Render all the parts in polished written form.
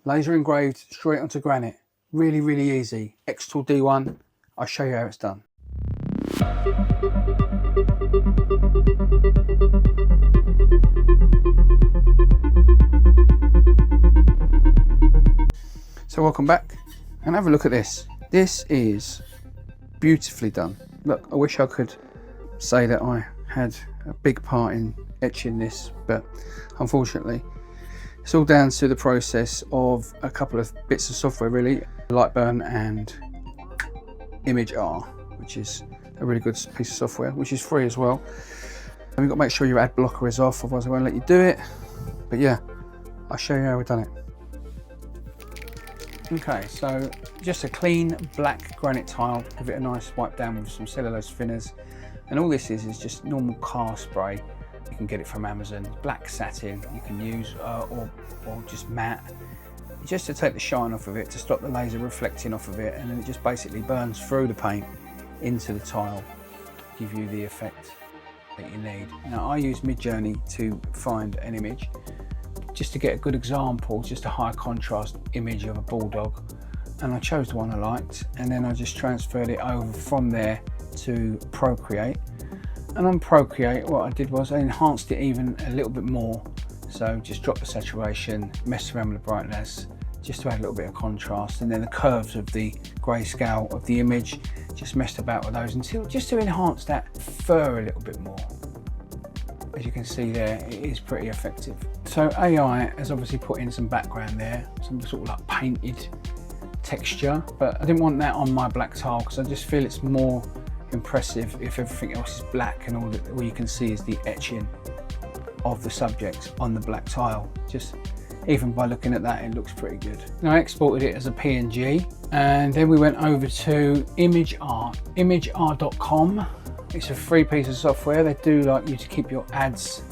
Laser engraved straight onto granite. Really, really easy. xTool D1. I'll show you how it's done. So welcome back and have a look at this. This is beautifully done. Look, I wish I could say that I had a big part in etching this, but unfortunately it's all down to the process of a couple of bits of software really, LightBurn and MidJourney, which is a really good piece of software, which is free as well. And you've got to make sure your ad blocker is off, otherwise I won't let you do it. But yeah, I'll show you how we've done it. Okay, so just a clean black granite tile, give it a nice wipe down with some cellulose thinners. And all this is just normal car spray. You can get it from Amazon. Black satin you can use, or just matte, just to take the shine off of it, to stop the laser reflecting off of it, and then it just basically burns through the paint into the tile, give you the effect that you need. Now I use MidJourney to find an image, just to get a good example, just a high contrast image of a bulldog, and I chose the one I liked, and then I just transferred it over from there to Procreate. And on Procreate what I did was I enhanced it even a little bit more, so just dropped the saturation, messed around with the brightness just to add a little bit of contrast, and then the curves of the grayscale of the image, just messed about with those until just to enhance that fur a little bit more. As you can see there, it is pretty effective. So AI has obviously put in some background there, some sort of like painted texture, but I didn't want that on my black tile because I just feel it's more impressive if everything else is black and all you can see is the etching of the subject on the black tile. Just even by looking at that, it looks pretty good. Now I exported it as a PNG, and then we went over to imidjourney.com. It's a free piece of software. They do like you to keep your ads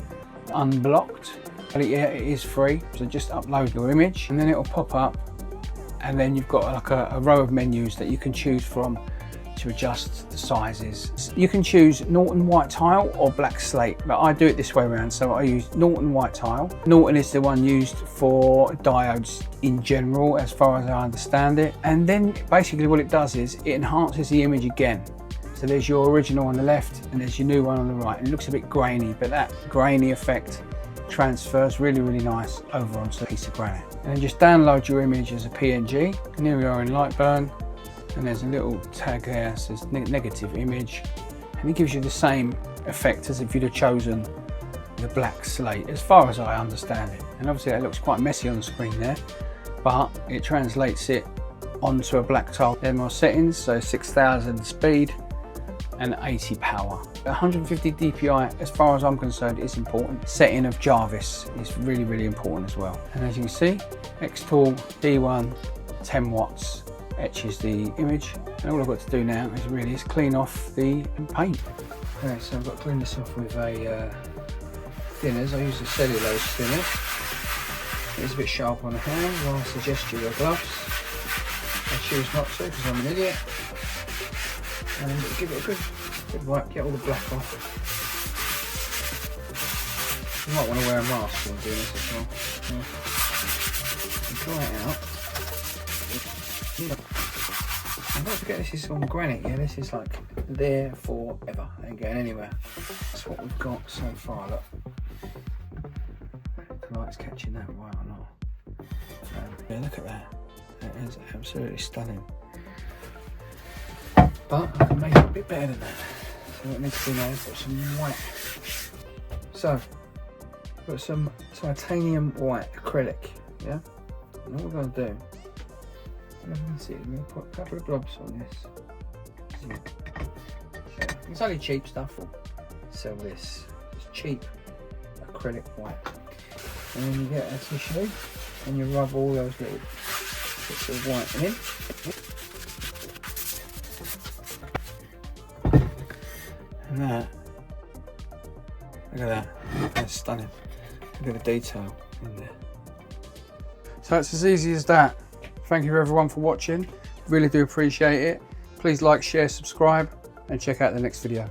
unblocked, but yeah, it is free. So just upload your image and then it will pop up, and then you've got like a row of menus that you can choose from to adjust the sizes. You can choose Norton white tile or black slate, but I do it this way around, so I use Norton white tile. Norton is the one used for diodes in general, as far as I understand it, and then basically what it does is it enhances the image again. So there's your original on the left and there's your new one on the right, and it looks a bit grainy, but that grainy effect transfers really, really nice over onto a piece of granite. And then just download your image as a PNG, and here we are in LightBurn. And there's a little tag there that says negative image, and it gives you the same effect as if you'd have chosen the black slate, as far as I understand it. And obviously that looks quite messy on the screen there, but it translates it onto a black tile. There are my settings, so 6000 speed and 80 power. 150 DPI, as far as I'm concerned, is important. Setting of Jarvis is really, really important as well. And as you can see, xTool D1 10 watts etches the image, and all I've got to do now is really clean off the paint. Okay, so I've got to clean this off with a thinners. I use a cellulose thinner. It's a bit sharp on the hand, well, I suggest you wear gloves. I choose not to because I'm an idiot. And give it a good wipe, get all the black off. You might want to wear a mask when doing this as well. Yeah. Dry it out. And don't forget, this is on granite, yeah, this is like there forever, ain't going anywhere. That's what we've got so far. Look, the light's catching that right or not. Yeah, look at that, that is absolutely stunning. But I can make it a bit better than that. So what needs to do now is put some white. So put some titanium white acrylic, yeah. And what we're going to do, I'm going to put a couple of globs on this. It's only cheap stuff. Sell this. It's cheap acrylic white. And then you get a tissue and you rub all those little bits of white in. And that, look at that. That's stunning. Look at the detail in there. So it's as easy as that. Thank you everyone for watching, really do appreciate it. Please like, share, subscribe, and check out the next video.